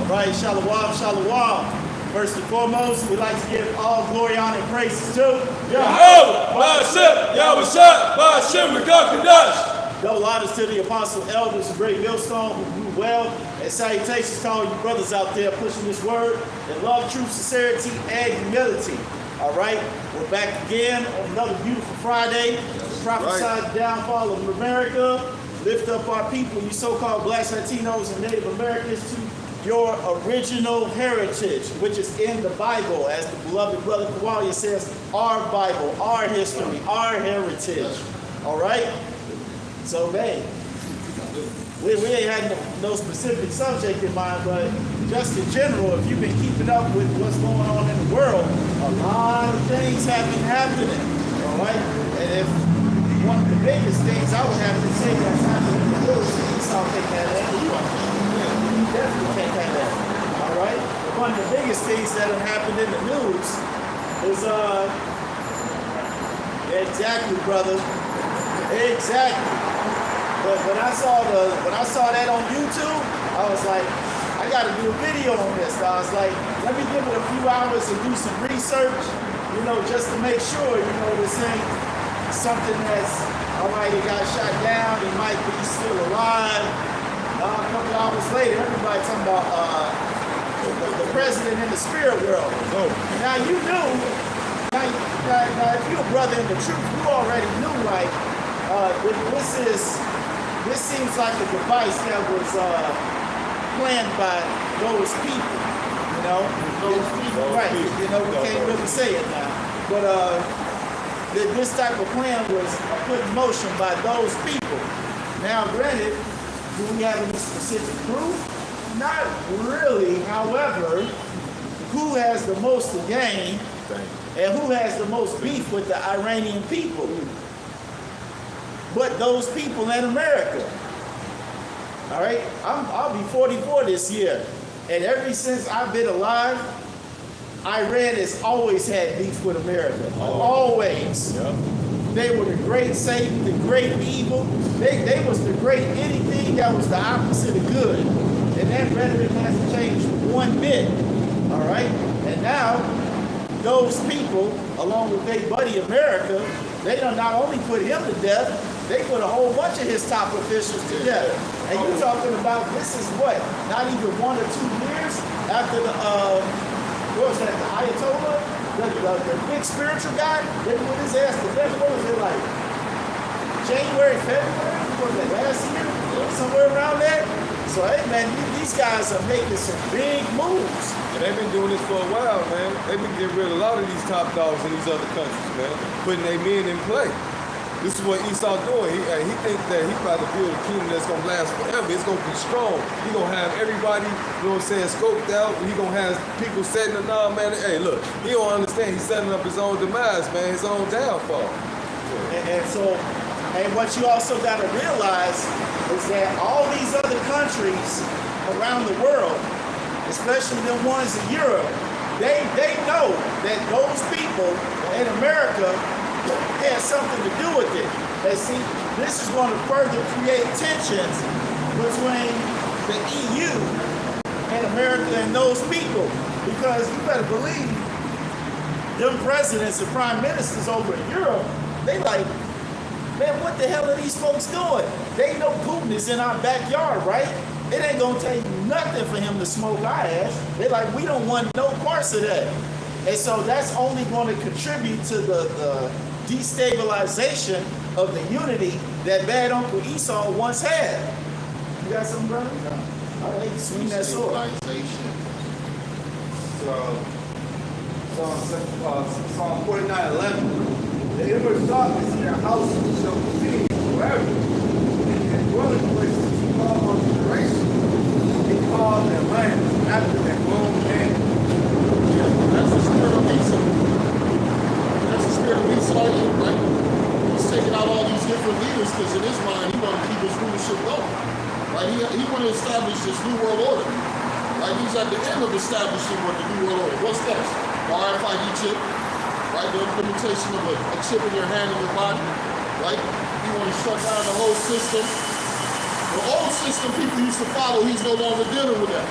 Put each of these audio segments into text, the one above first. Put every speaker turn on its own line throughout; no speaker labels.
Right, shalom, shalom. First and foremost, we'd like to give all glory, honor, and praises to
Yahweh, Ba'ashem, Yahushua, Ba'ashem, Mekakadash.
Double honors to the apostle elders of Great Millstone who do well, and salutations to all you brothers out there pushing this word in love, truth, sincerity, and humility. All right, we're back again on another beautiful Friday. Prophesy the downfall of America. Lift up our people, you so-called blacks, Latinos, and Native Americans, to your original heritage, which is in the Bible, as the beloved brother Kawalia says, our Bible, our history, our heritage. All right? So, man, we ain't had no specific subject in mind, but just in general, if you've been keeping up with what's going on in the world, a lot of things have been happening. All right? And if one of the biggest things I would have to say that's happening in the Middle East, I'll take that as you definitely can't have that. All right? One of the biggest things that have happened in the news is, exactly, brother. Exactly. But when I saw that on YouTube, I was like, I got to do a video on this. I was like, let me give it a few hours and do some research, just to make sure, this ain't something that's, all right, he got shot down, he might be still alive. A couple hours later, everybody talking about the president in the spirit world. Oh. Now you knew, now if you're a brother in the truth, you already knew, like, this seems like a device that was planned by those people, Those people, right, we can't really say it now. But this type of plan was put in motion by those people. Now, granted, do we have any specific proof? Not really. However, who has the most to gain and who has the most beef with the Iranian people? But those people in America. All right? I'll be 44 this year. And ever since I've been alive, Iran has always had beef with America. Always. Yep. They were the great Satan, the great evil. They was the great anything that was the opposite of good. And that rhetoric hasn't changed one bit. All right? And now, those people, along with their buddy America, they done not only put him to death, they put a whole bunch of his top officials to death. And you're talking about, this is what? Not even 1 or 2 years after the, what was that, the Ayatollah? The big spiritual guy, they put his ass to death. What was it like? January, February? What was that, last year? Somewhere around there? So, hey, man, these guys are making some big moves.
And they've been doing this for a while, man. They've been getting rid of a lot of these top dogs in these other countries, man. Putting their men in play. This is what Esau doing. He thinks that he's about to build a kingdom that's going to last forever. It's going to be strong. He's going to have everybody, scoped out. He's going to have people setting it down, man. Hey, look, he don't understand. He's setting up his own demise, man, his own downfall.
And what you also got to realize is that all these other countries around the world, especially the ones in Europe, they know that those people in America has something to do with it. And see, this is going to further create tensions between the EU and America and those people. Because you better believe them presidents and prime ministers over in Europe, they like, man, what the hell are these folks doing? They know Putin is in our backyard, right? It ain't gonna take nothing for him to smoke our ass. They like, we don't want no parts of that. And so that's only going to contribute to the destabilization of the unity that bad Uncle Esau once had. You got something, brother? No. All right, swing that sword.
Psalm 49:11. The inward darkness in their houses shall continue forever. And dwelling places you call on generation. They call their land after their own name.
That's the spirit of Esau. That's the spirit of Esau, right? He's taking out all these different leaders because in his mind, he wants to keep his rulership going. Right? He want to establish this new world order. Right? He's at the end of establishing what the new world order. What's next? The RFID chip. Right? The implementation of a chip in your hand and your body. Right? He want to shut down the whole system. The old system people used to follow, he's no longer dealing with that.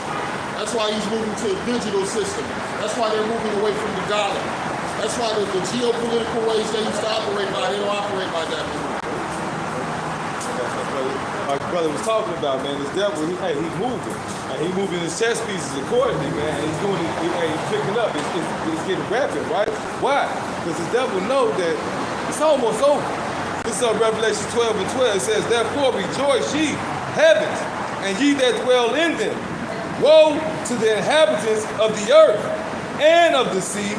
That's why he's moving to a digital system. That's why they're moving away from the dollar. That's why the geopolitical ways they used to operate by, they don't operate by that anymore.
Like the brother was talking about, man, this devil, he's moving. And he's moving his chess pieces accordingly, man. And he's doing it, he's picking up. It's getting rapid, right? Why? Because the devil knows that it's almost over. This is Revelation 12 and 12. It says, therefore rejoice ye, heavens, and ye that dwell in them. Woe to the inhabitants of the earth and of the sea.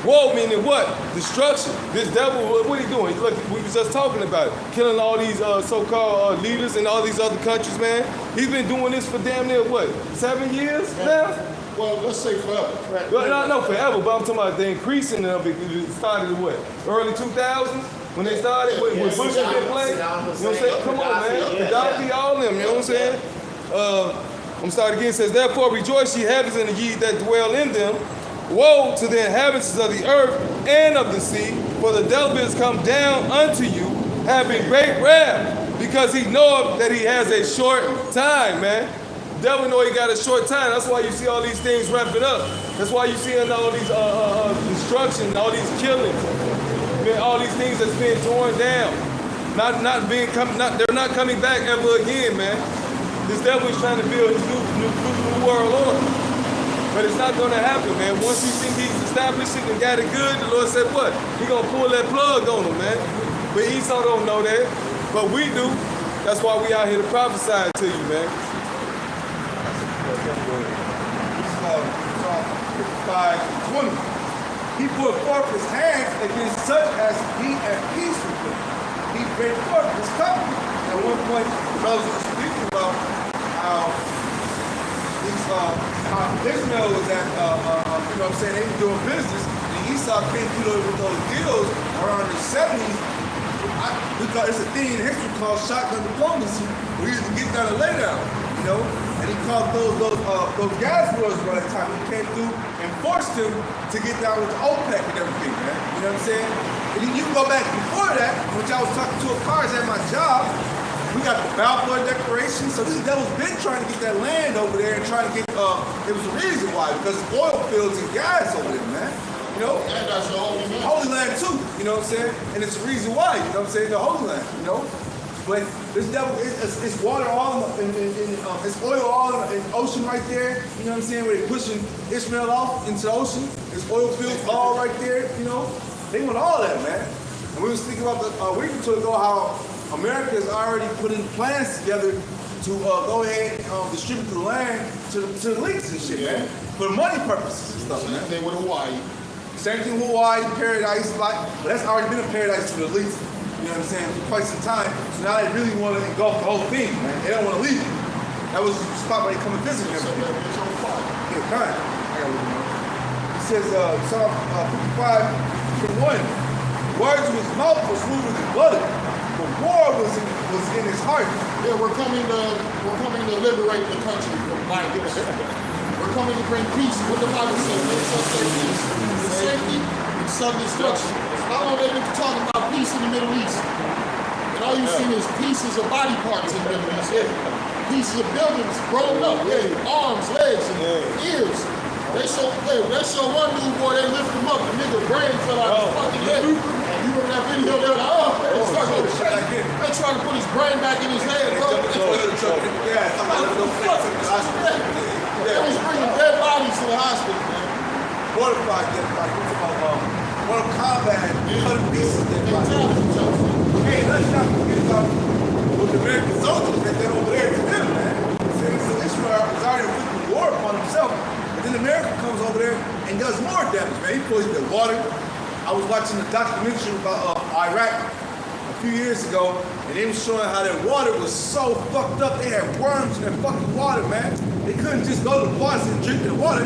Woe meaning what? Destruction. This devil, what he doing? Look, we was just talking about it. Killing all these so-called leaders in all these other countries, man. He's been doing this for damn near, what, 7 years now?
Well, let's say forever.
Well, no, forever, but I'm talking about the increasing of it. It started in what? Early 2000s? When they started with Bush was been playing? You know what I'm saying? Come on, man. Gaddafi, all them, you know what I'm saying? I'm starting again. It says, therefore rejoice ye heavens and ye that dwell in them. Woe to the inhabitants of the earth and of the sea, for the devil is come down unto you, having great wrath, because he knoweth that he has a short time, man. The devil know he got a short time. That's why you see all these things ramping up. That's why you see all these destruction, all these killings, man, all these things that's being torn down. They're not coming back ever again, man. This devil is trying to build his new world order. But it's not going to happen, man. Once he think he's established it and got it good, the Lord said what? He going to pull that plug on him, man. But Esau don't know that. But we do. That's why we out here to prophesy to you, man.
Psalm 55:20. He put forth his hands against such as be at peace with him. He brake forth his covenant. At one point, the brothers were speaking about how Ishmael was at, you know what I'm saying, they were doing business, and Esau came through with those deals around the 70s. Because it's a thing in history called shotgun diplomacy, where you can get down and lay down, you know? And he called those gas wars by the time he came through and forced him to get down with the OPEC and everything, man. You know what I'm saying? And then you can go back before that, which I was talking to a cars at my job. We got the Balfour Declaration, so these devils been trying to get that land over there and trying to get, it was the reason why, because it's oil fields and gas over there, man. You know?
And that's the
Holy Land too, you know what I'm saying? And it's the reason why, you know what I'm saying? The Holy Land, you know? But this devil, it's water all in it's oil all in the ocean right there, you know what I'm saying? Where they're pushing Ishmael off into the ocean. It's oil fields all right there, you know? They want all that, man. And we was thinking about a week or two ago how America is already putting plans together to go ahead and distribute the land to the elites and shit, man. For money purposes and stuff, man.
Same thing with Hawaii.
Same thing with Hawaii, paradise, but that's already been a paradise for the elites, you know what I'm saying, for quite some time. So now they really want to engulf the whole thing, man. They don't want to leave it. That was the spot where they come and visit and everything. Yeah, kind. I got it. He says, Psalm 55:1. Words of his mouth were smooth and blooded, but war was in his heart.
Yeah, we're coming to liberate the country from violence. We're coming to bring peace. What the Bible says, man, so say peace, and safety, and self-destruction. How long they've been talking about peace in the Middle East? And all you've seen is pieces of body parts in the Middle East. Pieces of buildings blown up, arms, legs, and ears. They show one dude, boy, they lift him up, the nigga brain fell out his fucking head. You remember that video? They were like, they trying to put his brain back in his head, bro. They was bringing dead bodies to the hospital, man.
Mortified dead bodies. One of combat, 100 pieces dead bodies. Hey, let's not forget about what the American soldiers that they're over there to them, man. So Israel is already inflicting war upon himself. And then America comes over there and does more damage, man. He poisoned the water. I was watching a documentary about Iraq a few years ago, and they was showing how their water was so fucked up. They had worms in their fucking water, man. They couldn't just go to the bars and drink their water.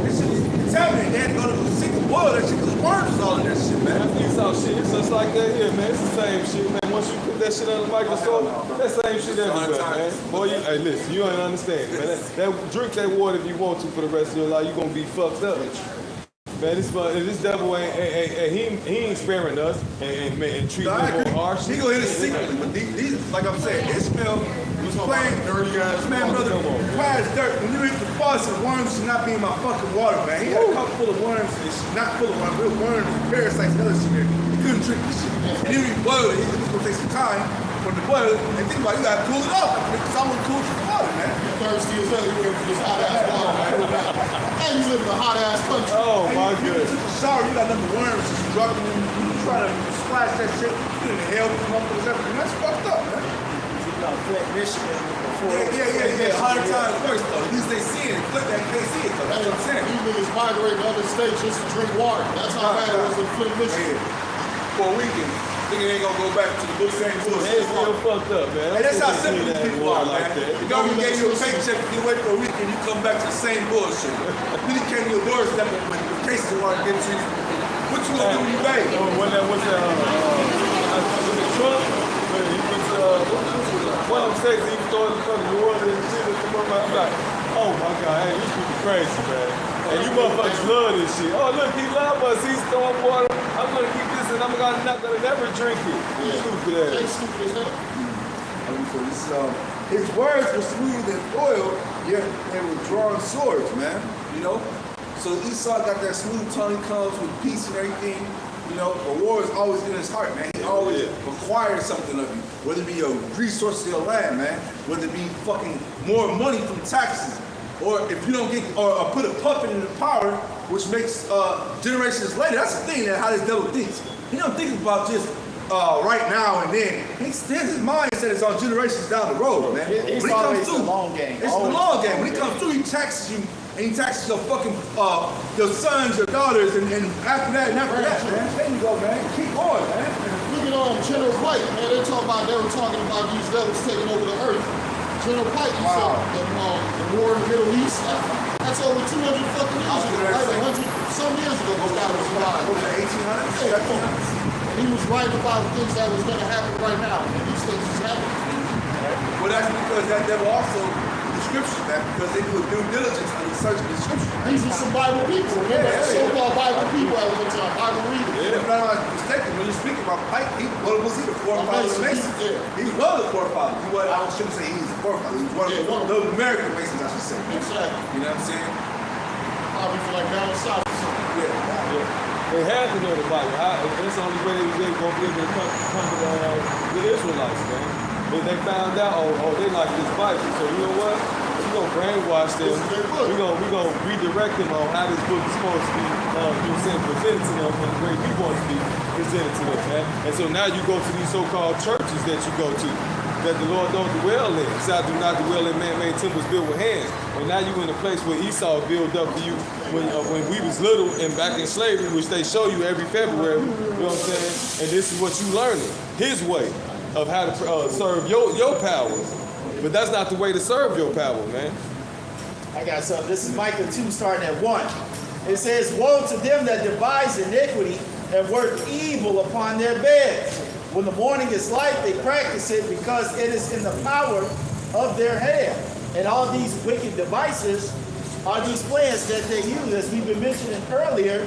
This shit was contaminated. They had to go to the sink and boil that shit because worms was all in that shit, man.
That's Esau shit. It's just like that here, man. It's the same shit, man. Once you put that shit on the microscope, that same shit everywhere, man. Boy, hey, listen, you ain't understand, man. Drink that water if you want to for the rest of your life. You gonna be fucked up. Man, this devil he ain't sparing us and treating us more harsh.
He gonna hit us secretly, but these, like I'm saying, Ishmael was
talking
plain,
about dirty ass
man,
water.
brother, plain as dirt. When you hit the faucet, worms should not be in my fucking water, man. He had a cup full of worms, and it's not full of worms, real worms, parasites, and other shit there. He couldn't drink this shit. And then he boiled it. It's gonna take some time for the boil it. And think about it, you gotta cool it off. Because I want to cool your water, man.
You're thirsty as hell, you went for this hot ass water, man. And you live in a hot ass country.
Oh my
You
goodness.
took a shower, you got nothing worms just dropping in. You try to splash that shit, you in the hell with motherfuckers everything. That's fucked up, man.
Flint, Michigan. Before
Yeah. 100 times worse though. At least they see it. Flip that, can't see it though. That's what I'm saying.
These niggas migrate to other states just to drink water. That's how bad it was in Flint, Michigan.
For a weekend, thinking they ain't gonna go back to the same bullshit.
It's real fucked up, man.
And that's how
They
simple
see
these
that
people
water
are, man.
like that.
The government gave you a paycheck to get away for a weekend, you come back to the same bullshit. Then came to your doorstep with cases you want to get to you. What you gonna do when you pay?
When that was Trump, when he was one of them states he was throwing in front of New Orleans and shit. I'm like, oh my God, hey, these people crazy, man. And you motherfuckers love this shit. Oh look, he love us. He's throwing water. I'm gonna keep this, and I'm not gonna never drink it. You stupid ass.
They stupid as hell.
His words were smoother than oil, yet they were drawing swords, man. You know? So Esau got that smooth tongue, he comes with peace and everything. You know, a war is always in his heart, man. He always requires something of you. Whether it be your resources of your land, man. Whether it be fucking more money from taxes. Or if you don't get, or put a puppet in the power, which makes generations later. That's the thing, that how this devil thinks. He don't think about just right now and then. His mindset is on generations down the road, man.
It's
When he
always
comes through,
the long game.
It's the
Always
long
the
game.
long
When he
game.
comes through, he taxes you, and he taxes your fucking your sons, your daughters, and after that, man. There you go, man. Keep going, man.
Look at General White, man. They were talking about these devils taking over the earth. General White, he
Wow.
said the war in the Middle East. That's over 200 fucking years ago, right? 100 some years ago. This guy was alive.
What was it, 1800s?
Yeah, and he was writing about things that was going to happen right now. And these things is happening.
Well, that's because that devil also the scriptures, man, because they do due diligence on researching the scriptures.
These are some Bible people. Remember, so-called Bible people at one time, Bible readers.
If I'm not mistaken, when you're speaking about Pike, what was he, the forefather of the Masons?
Yeah.
He was the forefather. I shouldn't say he's the forefather. He was one of the American Masons, I should say.
Exactly.
You know what I'm saying?
Probably for like down south or something.
Yeah.
They had to know the Bible. That's the only way they was going to be able to come to the Israelites, man. But they found out, oh, they like this Bible. So you know what? We're going to brainwash them. We're going to redirect them on how this book is supposed to be presented to them and the way we want it to be presented to them, man. And so now you go to these so-called churches that you go to, that the Lord don't dwell in. Thou do not dwell in man-made temples built with hands. And now you're in a place where Esau built up for you when we was little and back in slavery, which they show you every February, you know what I'm saying? And this is what you learning, his way of how to serve your power. But that's not the way to serve your power, man.
I got something. This is Micah 2 starting at 1. It says, woe to them that devise iniquity and work evil upon their beds. When the morning is light, they practice it because it is in the power of their hand. And all these wicked devices are these plans that they use, as we've been mentioning earlier,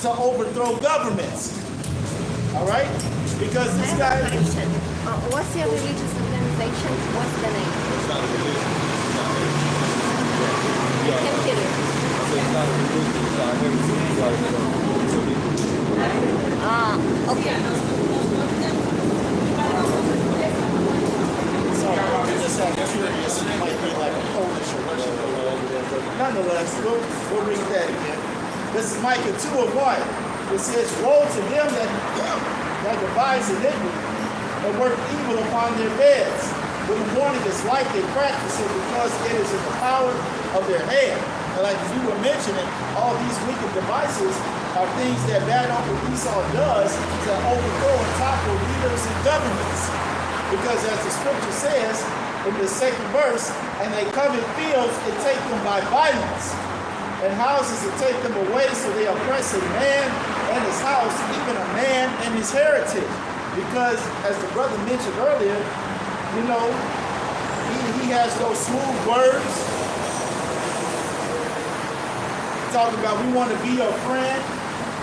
to overthrow governments. All right? Because
I
this
have
guy...
a question. What's your religious organization? What's the name?
It's not a religion.
I can hear you.
It's not a religion. It's not a
Okay.
So, just out of curious, it might be like a Polish or Russian or over there. But nonetheless, we'll read that again. This is Micah 2 of 1. It says, woe to them that devise iniquity and work evil upon their beds. When the morning is light, they practice it because it is in the power of their hand. And like you were mentioning, all these wicked devices are things that bad Uncle Esau does to overthrow and topple leaders and governments. Because as the scripture says in the second verse, and they covet fields and take them by violence, and houses and take them away, so they oppress a man and his house, even a man and his heritage. Because as the brother mentioned earlier, you know, he has those smooth words, talking about we want to be your friend.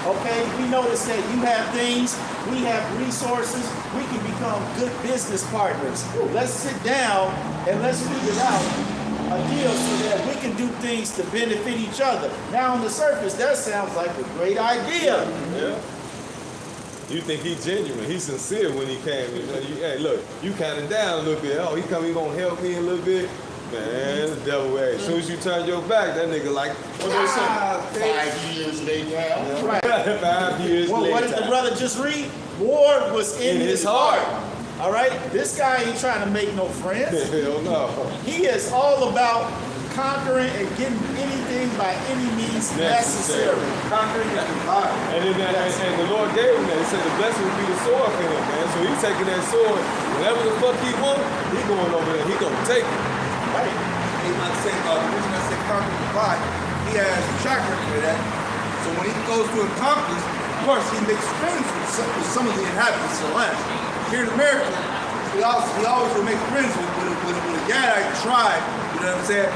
Okay, we notice that you have things, we have resources, we can become good business partners. Let's sit down and let's figure out a deal so that we can do things to benefit each other. Now on the surface, that sounds like a great idea.
Yeah. You think he's genuine, he's sincere when he came. Hey, look, you counting down a little bit. Oh, he gonna help me a little bit. Man, the devil, hey, as soon as you turn your back, that nigga like,
What they say? 5 years later.
Right.
5 years later.
What did the brother just read? War was in his heart. All right? This guy ain't trying to make no friends.
Hell no.
He is all about conquering and getting anything by any means necessary.
Conquering and divide.
And the Lord gave him that. He said the blessing would be the sword for him, man. So he's taking that sword. Whatever the fuck he want, he going over there. He gonna take it.
Right?
He's not saying, the reason I say conquer and divide, he has a track record for that. So when he goes to accomplish, of course, he makes friends with some of the inhabitants of the land. Here in America, he always will make friends with a Gadite tribe, you know what I'm saying?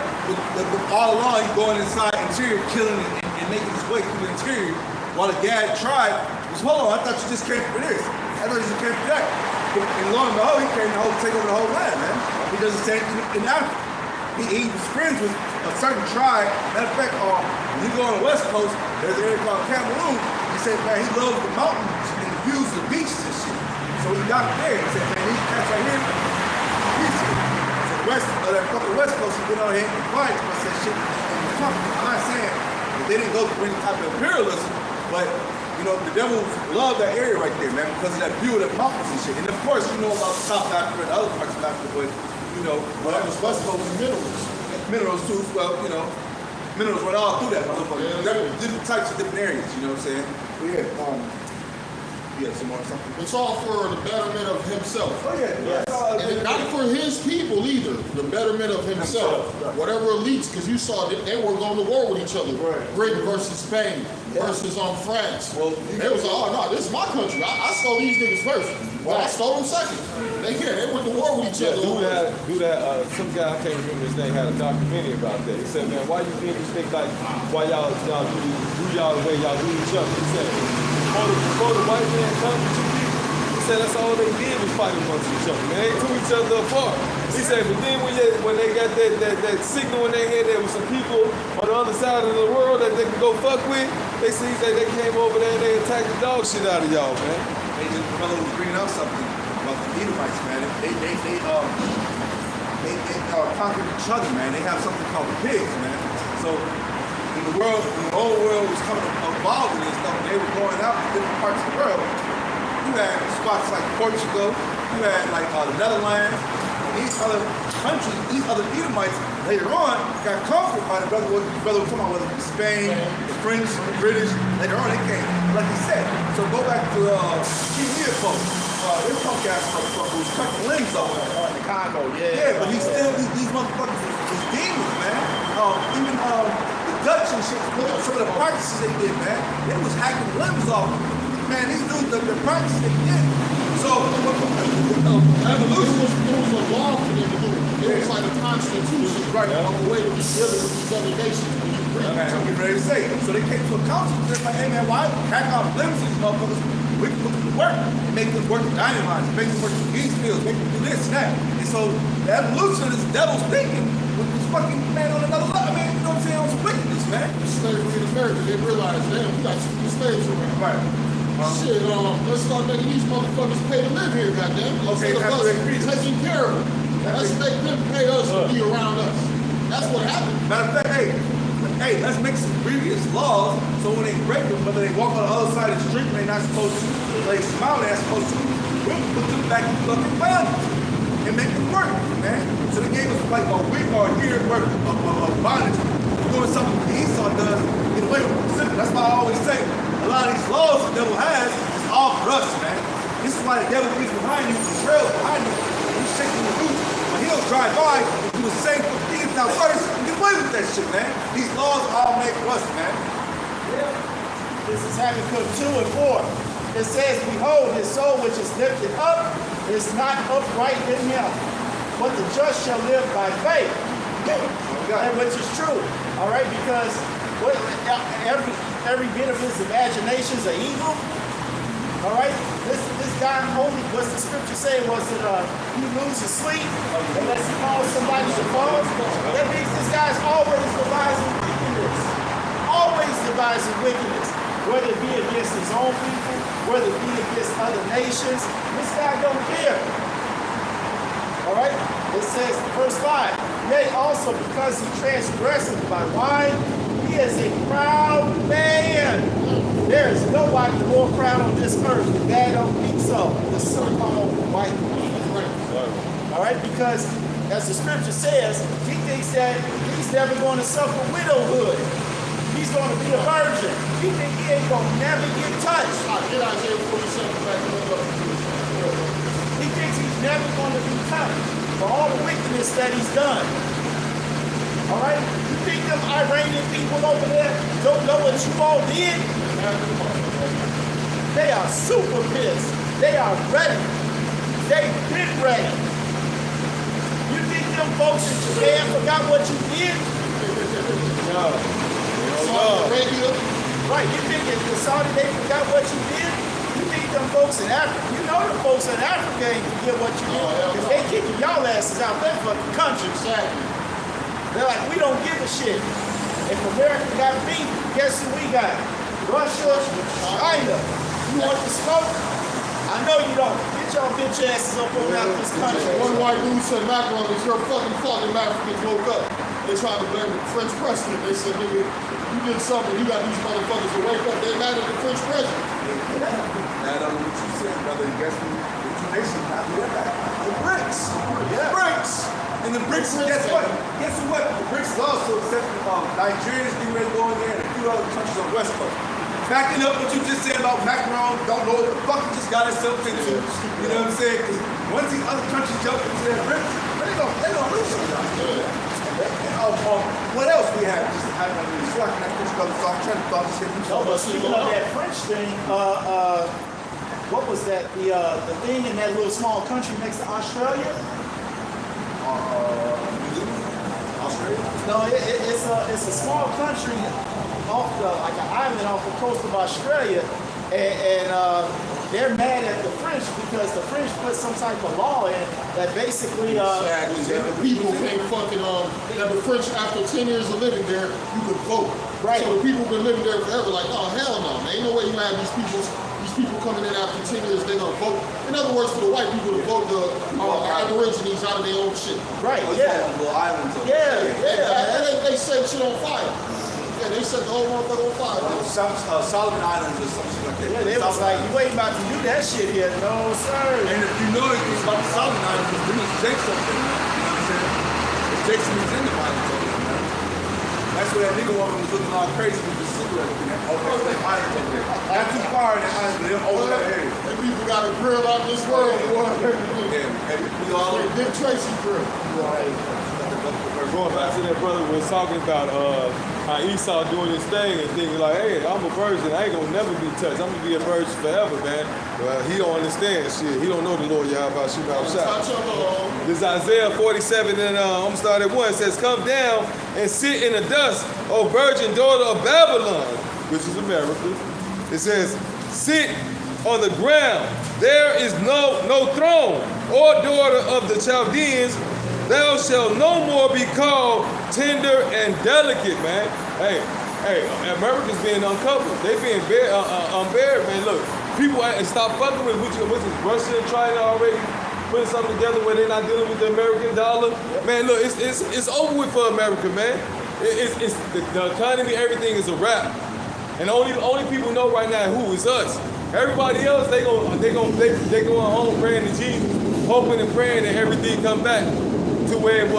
All along, he's going inside the interior, killing and making his way through the interior, while the Gadite tribe was, hold on, I thought you just came for this. I thought you just came for that. And lo and behold, he came to take over the whole land, man. He does the same thing in Africa. He was friends with a certain tribe. Matter of fact, when you go on the West Coast, there's an area called Cameroon. He said, man, he loves the mountains and the views of the beaches and shit. So he got there. He said, man, these cats right here, peaceful. So the West Coast, he went on ahead and fight us that shit. And the company, I'm not saying that they didn't go through any type of imperialism, but you know, the devil loved that area right there, man, because of that view of the mountains and shit. And of course, you know about South Africa and other parts of Africa, but you know,
That was West Coast minerals.
minerals too, well, you know, minerals went all through that motherfucker. Different types of different areas, you know what I'm saying? But yeah, some more something.
It's all for the betterment of himself.
Oh yeah, that's all.
And not for his people either, the betterment of himself. Whatever elites, because you saw that they were going to war with each other.
Right.
Britain versus Spain versus France.
Well,
they was like, oh no, this is my country. I stole these niggas first. Well, I stole them second. They went to war with each other.
Do that. Some guy, I can't remember his name, had a documentary about that. He said, man, why you think like, why y'all do y'all the way y'all do each other? He said, before the white man come to you people, he said that's all they did was fight amongst each other, man. They threw each other apart. He said, but then when they got that signal in their head, there was some people on the other side of the world that they could go fuck with, they came over there and they attacked the dog shit out of y'all, man.
The brother was bringing up something about the Edomites, man. They conquered each other, man. They have something called the pigs, man. So when the whole world was coming involved in this stuff, they were going out to different parts of the world. You had spots like Portugal, you had like the Netherlands, and these other countries, these other Edomites later on got conquered by the brother was talking about, whether it be Spain, the French, the British. Later on they came, like he said. So go back to King Leopold. This punk ass motherfucker was cutting limbs off.
The Congo,
Yeah, but these motherfuckers was demons, man. Even the Dutch and shit, some of the practices they did, man, they was hacking limbs off. Man, these dudes, the practices they did. So, evolution
It was a law for them to do. It was like a constitution, right? On the way to be dealing with these other nations.
man, I'm getting ready to say. So they came to a council and they're like, hey man, why hack off limbs of these motherfuckers? We can put them to work and make them work with dynamite, make them work with bean fields, make them do this and that. And so the evolution of this devil's thinking was fucking, man, on another level, man. You know what I'm saying? On some wickedness, man.
Slavery in America, they realized, damn, we got too many slaves around.
Right.
Shit, let's start making these motherfuckers pay to live here, goddamn.
Okay,
Instead of
that's what it is.
us taking care of them. Let's make them pay us to be around us. That's what happened.
Matter of fact, hey, let's make some previous laws so when they break them, whether they walk on the other side of the street and they're not supposed to, like smile, they're supposed to, we'll put them back in fucking bondage and make them work, man. So they gave us like a week or a year worth of bondage, doing something Esau does, get away with it. That's why I always say, a lot of these laws the devil has is all for us, man. This is why the devil is behind you, the trails behind you, he's shaking the boots. When he'll drive by, do the same things now first, and get away with that shit, man. These laws all make for us, man.
Yeah. This is Habakkuk 2 and 4. It says, behold, his soul which is lifted up is not upright in him, but the just shall live by faith. And which is true. All right, because what, every bit of his imaginations are evil. All right, this guy only, what's the scripture say was that he loses sleep unless he calls somebody to fall. That means this guy's always devising wickedness. Always devising wickedness. Whether it be against his own people, whether it be against other nations. This guy don't care. All right, it says, verse 5, yea, also because he transgresseth by wine, he is a proud man. There is nobody more proud on this earth than that don't think so. The so-called white man. All right, because as the scripture says, he thinks that he's never going to suffer widowhood. He's going to be a virgin. He thinks he ain't going to never get touched.
Get Isaiah 47 back and look up.
He thinks he's never going to be touched for all the wickedness that he's done. All right? You think them Iranian people over there don't know what you all did? They are super pissed. They are ready. They've been ready. You think them folks in Japan forgot what you did?
Arabia.
Right. You think in Saudi they forgot what you did? You think them folks in Africa, you know the folks in Africa ain't forget what you did. Because they kicking y'all asses out that fucking country.
Exactly.
They're like, we don't give a shit. If America got beat, guess who we got? Russia, China. You want the smoke? I know you don't. Get y'all bitch asses up on out of this country.
One white dude said, Macron, it's your fucking fault that Africans woke up. They tried to blame the French president. They said, nigga, you did something, you got these motherfuckers to wake up. They mad at the French president.
Now, what you said, brother, guess who? The two nations have the BRICS.
Yeah.
BRICS. And the BRICS, guess what? Guess what? The BRICS is also accepting Nigerians getting ready to go in there and a few other countries on the West Coast. Backing up what you just said about Macron, don't know what the fuck he just got himself into. You know what I'm saying? Because once these other countries jump into their BRICS, they gonna lose something. What else we have? Just I mean, it's like that French brother, so I'm trying to thought this shit.
No, but speaking of that French thing, what was that? The thing in that little small country next to Australia?
Australia?
No, it's a small country off like an island off the coast of Australia, and they're mad at the French because the French put some type of law in that basically
People can't fucking, that the French, after 10 years of living there, you could vote.
Right.
So the people been living there forever, like, oh, hell no, man. Ain't no way you have these people coming in after 10 years, they're gonna vote. In other words, for the white people to vote the Aborigines out of their own shit.
right,
Oh,
yeah,
little islands.
yeah.
And they set shit on fire. Yeah, they set the whole motherfucker on fire.
Solomon Islands or something like that.
Yeah, they was like, you ain't about to do that shit here. No, sir.
And if you know anything about the Solomon Islands, it's really Jake's up there, man. You know what I'm saying? It's Jake's moves in the islands up there, man. That's where that nigga woman was looking all crazy with the cigarette. Over that island up there. Not too far in that island, but them over that area.
And people got a grill out this world.
Yeah, and we all
Dick Tracy grill.
Right.
Going back to that brother was talking about how Esau doing his thing and thinking like, hey, I'm a virgin, I ain't gonna never be touched. I'm gonna be a virgin forever, man. Well, he don't understand shit. He don't know the Lord Yahweh Shah. This Isaiah 47 and I'm gonna start at 1. It says, come down and sit in the dust, O virgin daughter of Babylon, which is America. It says, sit on the ground. There is no throne, or daughter of the Chaldeans. Thou shalt no more be called tender and delicate, man. Hey, America's being uncovered. They being unburied, man. Look, people stop fucking with which is Russia and China already putting something together where they're not dealing with the American dollar. Man, look, it's over with for America, man. It's the economy, everything is a wrap. And only people know right now who is us. Everybody else, they going home praying to Jesus, hoping and praying that everything come back to where it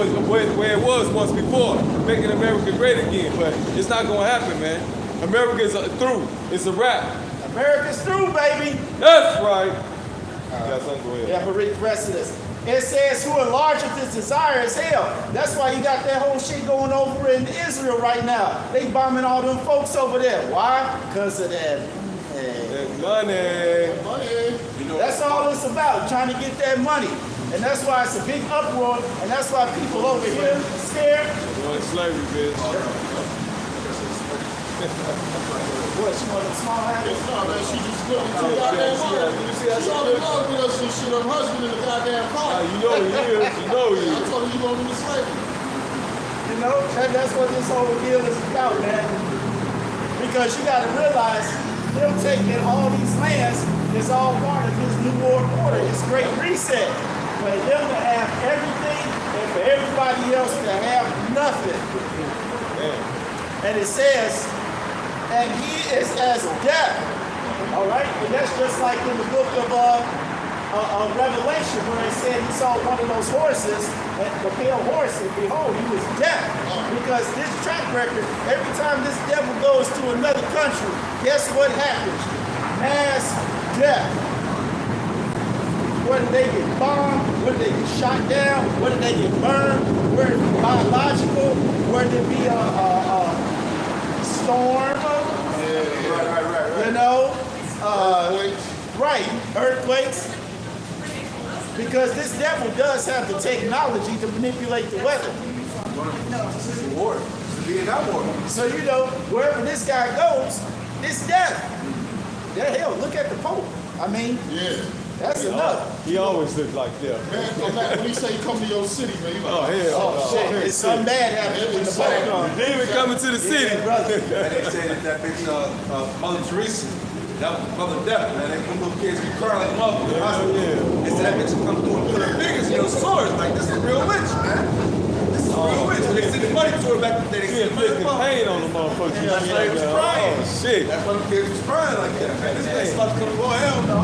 was once before, making America great again. But it's not gonna happen, man. America's through. It's a wrap.
America's through, baby.
That's right. Got something to go ahead.
Yeah, but read the rest of this. It says, who enlargeth his desire is hell. That's why you got that whole shit going over in Israel right now. They bombing all them folks over there. Why? Because of that
money.
That's all it's about, trying to get that money. And that's why it's a big uproar, and that's why people over here scared.
Slavery, bitch.
What, she want them small habits?
No, man, she just looking to goddamn mother. She already knows me that she her husband in the goddamn car.
You know he is. You know he
I
is.
told her you going into slavery.
You know, that's what this whole deal is about, man. Because you got to realize them taking all these lands is all part of his New World Order, his Great Reset. For them to have everything and for everybody else to have nothing. And it says, and he is as death. All right? And that's just like in the book of Revelation where it said he saw one of those horses, the pale horse, and behold, he was deaf. Because this track record, every time this devil goes to another country, guess what happens? Mass death. Where did they get bombed? Where did they get shot down? Where did they get burned? Where did it be biological? Where did it be a storm?
Right.
You know? Right, earthquakes. Because this devil does have the technology to manipulate the weather.
It's a war. It's the Vietnam War.
So, you know, wherever this guy goes, it's death. Yeah, hell, look at the Pope. I mean,
Yeah.
that's enough.
He always looked like that.
Man, when he say come to your city, man, you like,
Oh, hell.
Oh, shit. It's something bad happening in the Pope.
Demon coming to the city.
Yeah, brother.
And they say that bitch, Mother Teresa, that was Mother Death, man. Them little kids be crying like mother.
yeah.
They said that bitch will come through and put her fingers in your swords. Like, this is a real witch, man. This is a real witch. When they send the money to her back in the day, they
He
send the money
inflicting
to her.
pain on the motherfuckers.
That's why they was crying.
Oh, shit.
That's why the kids was crying like that, man. This bitch about to come to hell, no.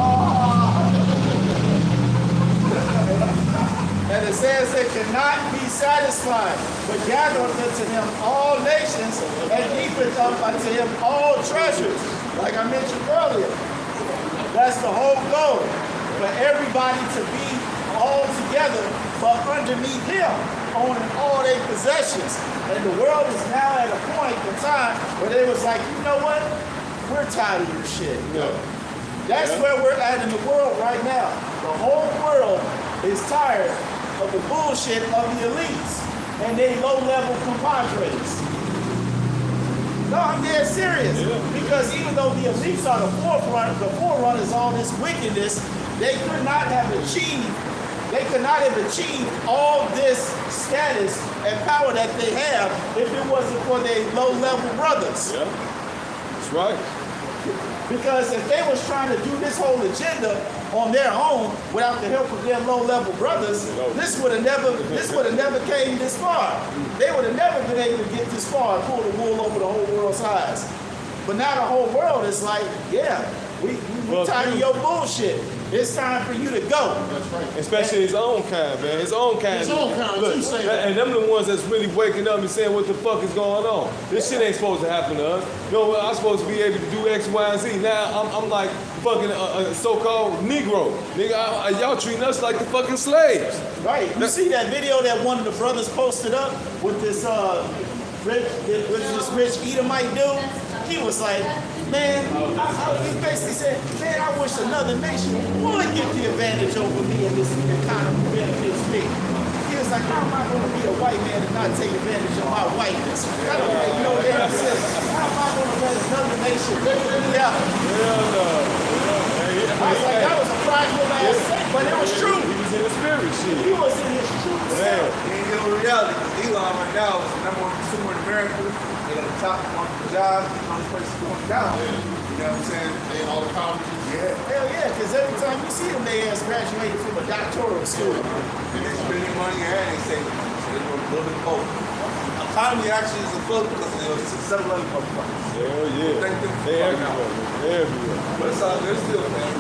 And it says they cannot be satisfied, but gathereth unto him all nations, and heapeth up unto him all treasures. Like I mentioned earlier, that's the whole goal, for everybody to be all together, but underneath him, owning all their possessions. And the world is now at a point in time where they was like, you know what? We're tired of your shit. That's where we're at in the world right now. The whole world is tired of the bullshit of the elites and they low-level compadres. No, I'm dead serious. Because even though the elites are the forerunners of all this wickedness, they could not have achieved all this status and power that they have if it wasn't for their low-level brothers.
Yeah. That's right.
Because if they was trying to do this whole agenda on their own without the help of their low-level brothers, this would have never came this far. They would have never been able to get this far and pull the wool over the whole world's eyes. But now the whole world is like, yeah, we tired of your bullshit. It's time for you to go.
that's right.
Especially his own kind, man. His own kind.
His own kind,
Look,
you say that.
and them the ones that's really waking up and saying what the fuck is going on. This shit ain't supposed to happen to us. You know, I'm supposed to be able to do X, Y, and Z. Now I'm like fucking a so-called Negro. Nigga, y'all treating us like the fucking slaves.
Right. You see that video that one of the brothers posted up with this rich Edomite dude? He was like, man, he basically said, man, I wish another nation would get the advantage over me and this economy benefits me. He was like, how am I going to be a white man and not take advantage of my whiteness? I don't make no damn sense. How am I going to let another nation figure me out?
Hell no.
I was like, that was a prideful ass thing, but it was true.
He was in the spirit shit.
He was in his true self.
He ain't dealing with reality, because Elon right now is the number one consumer in America. They got the top one jobs, all these places going down. You know what I'm saying?
And all the colleges.
Yeah.
Hell yeah, because every time you see them, they ass graduated from a doctoral school.
And they spending money and they say, so they're doing a little bit of both. Economy actually is afloat because it's a 7-Eleven price.
Hell yeah.
Thank them.
They everywhere. They everywhere.
But it's out there still, man.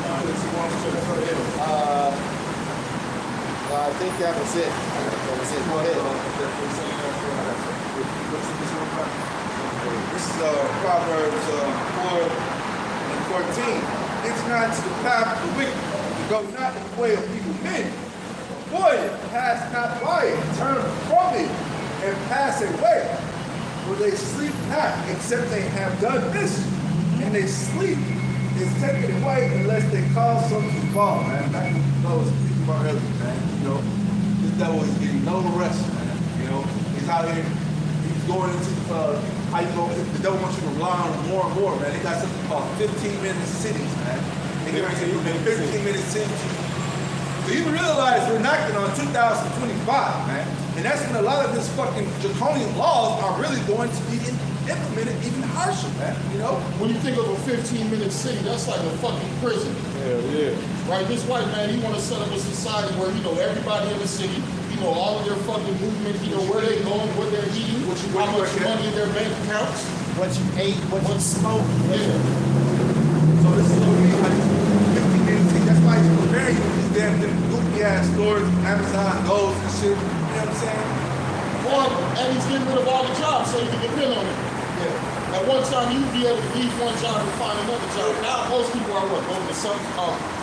I think that was it. That was it. Go ahead.
This is Proverbs 4:14. Enter not into the path of the wicked, and go not in the way of evil men. Avoid it, pass not by it, turn from it, and pass away. For they sleep not, except they have done this, and they sleep is taken away unless they cause something to fall, man. Back to those speaking about earlier, man. You know, this devil is getting no rest, man. You know, he's out here, he's going into how you go. The devil wants you to rely on them more and more, man. They got something called 15-minute cities, man. They get ready to do their 15-minute cities. So you realize we're knocking on 2025, man. And that's when a lot of this fucking draconian laws are really going to be implemented even harsher, man. You know?
When you think of a 15-minute city, that's like a fucking prison.
Hell yeah.
Right? This white man, he want to set up a society where, everybody in the city, all of their fucking movement, where they going, what they're eating, how much money in their bank accounts.
What you ate, what you smoked.
Yeah.
So this is what we mean by 15-minute city. That's why it's very damn goofy ass stores, Amazon goes and shit. You know what I'm saying?
And he's getting rid of all the jobs so you can depend on it.
Yeah.
At one time, you'd be able to leave one job and find another job. Now, most people are what? Going to some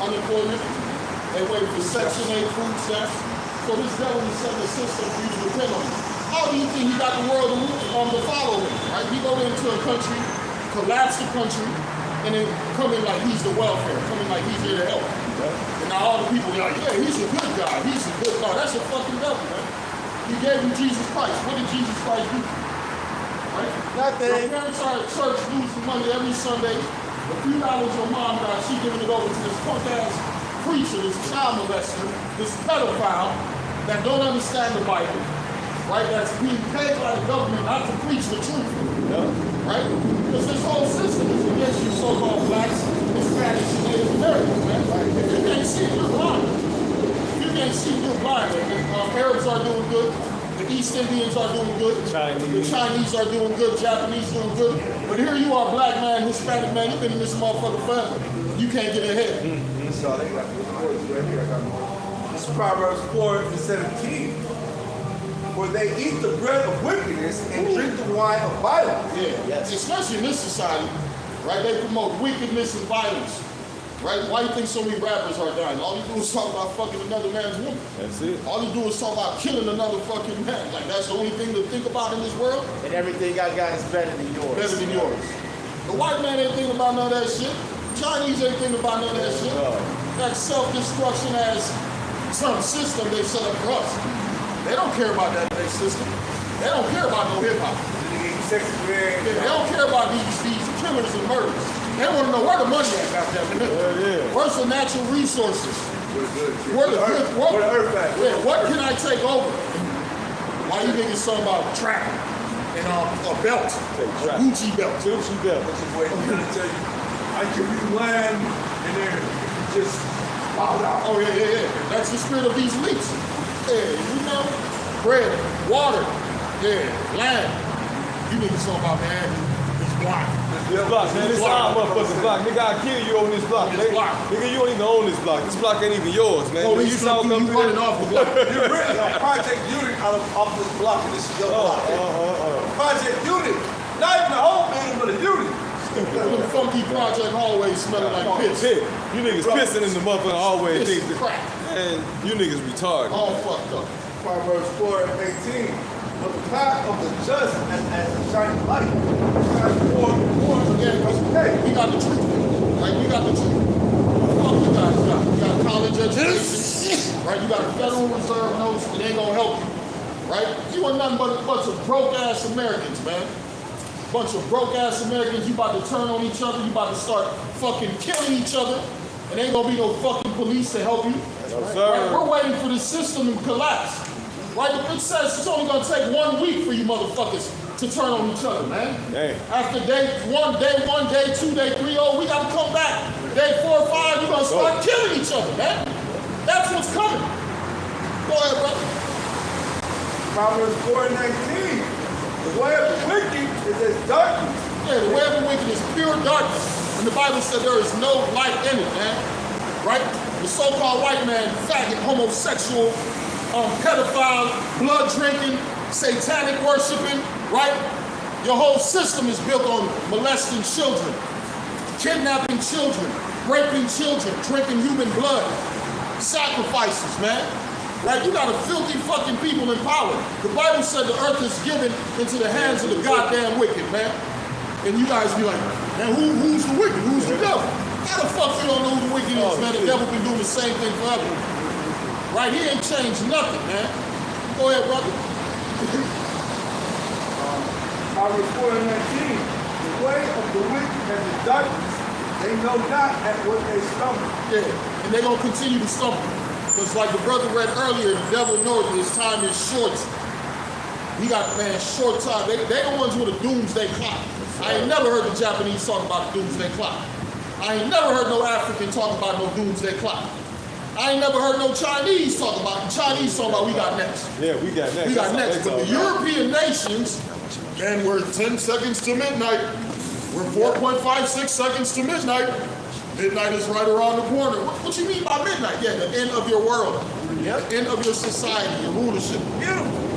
unemployment. They wait for Section 8 food stamps. So this devil is setting a system for you to depend on. How do you think he got the world to follow him? Right? He go into a country, collapse the country, and then come in like he's the welfare, come in like he's here to help. And now all the people are like, yeah, he's a good guy, he's a good guy. That's a fucking devil, man. He gave him Jesus Christ. What did Jesus Christ do? Right?
Nothing.
Your parents are at church losing money every Sunday. A few dollars your mom got, she giving it over to this punk ass preacher, this child molester, this pedophile that don't understand the Bible, right? That's being paid by the government not to preach the truth, right? Because this whole system is against you so-called blacks, Hispanics, and Native Americans, man. If you can't see it, you're blind. If you can't see it, you're blind. The Arabs are doing good. The East Indians are doing good. The Chinese are doing good. Japanese doing good. But here you are, black man, Hispanic man. You've been in this motherfucker forever. You can't get ahead.
So they got the words right here. I got more. This is Proverbs 4:17. For they eat the bread of wickedness and drink the wine of violence.
Yeah, yes. Especially in this society, right? They promote wickedness and violence, right? Why do you think so many rappers are dying? All you do is talk about fucking another man's woman.
That's it.
All you do is talk about killing another fucking man. Like that's the only thing to think about in this world?
And everything I got is better than yours.
Better than yours. The white man ain't thinking about none of that shit. Chinese ain't thinking about none of that shit. That self-destruction as some system they set up for us. They don't care about that system. They don't care about no hip-hop. They don't care about these killers and murders. They want to know where the money at, goddamn. Where's the natural resources? Where the earth at? Yeah, what can I take over? Why you niggas talking about trapping and a belt, a Gucci belt?
Gucci belt.
Wait, I'm gonna tell you, I give you land and then just bow down.
Oh yeah. That's the spirit of these leaks. Yeah, bread, water, land. You niggas talking about, man, it's block.
This block, man, this our motherfucking block. Nigga, I'll kill you on this block.
This block.
Nigga, you don't even own this block. This block ain't even yours, man.
Oh, you saw me running off the block.
You're really a Project Unit off this block and this is your block. Project Unit. Not even a whole building, but a unit.
The funky project hallway smelling like piss.
You niggas pissing in the motherfucking hallway.
Piss is crap.
Man, you niggas retarded.
All fucked up.
Proverbs 4:18. But the path of the just as a shining light.
Again, we got the truth. Right? We got the truth. What the fuck you guys got? You got college education. Right? You got a Federal Reserve notes. It ain't gonna help you. Right? You are nothing but a bunch of broke ass Americans, man. Bunch of broke ass Americans. You about to turn on each other. You about to start fucking killing each other. And ain't gonna be no fucking police to help you.
No, sir.
Right? We're waiting for the system to collapse. Right? It says it's only gonna take 1 week for you motherfuckers to turn on each other, man.
Dang.
After day 1, day 2, day 3, we gotta come back. Day 4, 5, you're gonna start killing each other, man. That's what's coming. Go ahead, brother.
Proverbs 4:19. The way of the wicked is as darkness.
Yeah, the way of the wicked is pure darkness. And the Bible said there is no light in it, man. Right? The so-called white man, faggot, homosexual, pedophile, blood drinking, satanic worshiping, right? Your whole system is built on molesting children, kidnapping children, raping children, drinking human blood, sacrifices, man. Right? You got a filthy fucking people in power. The Bible said the earth is given into the hands of the goddamn wicked, man. And you guys be like, man, who's the wicked? Who's the devil? How the fuck you don't know who the wicked is, man? The devil been doing the same thing forever. Right? He ain't changed nothing, man. Go ahead, brother.
Proverbs 4:19. The way of the wicked and the darkness, they know not at what they stumble.
Yeah, and they're going to continue to stumble. Because like the brother read earlier, the devil knows his time is short. He got, man, short time. They the ones with a doomsday clock. I ain't never heard the Japanese talk about the doomsday clock. I ain't never heard no African talk about no doomsday clock. I ain't never heard no Chinese talk about we got next.
Yeah, we got next.
We got
That's
next.
all
But
they
the
talk about.
European nations, man, we're 10 seconds to midnight. We're 4.56 seconds to midnight. Midnight is right around the corner. What you mean by midnight? Yeah, the end of your world.
Yep.
The end of your society, your rulership.
Beautiful.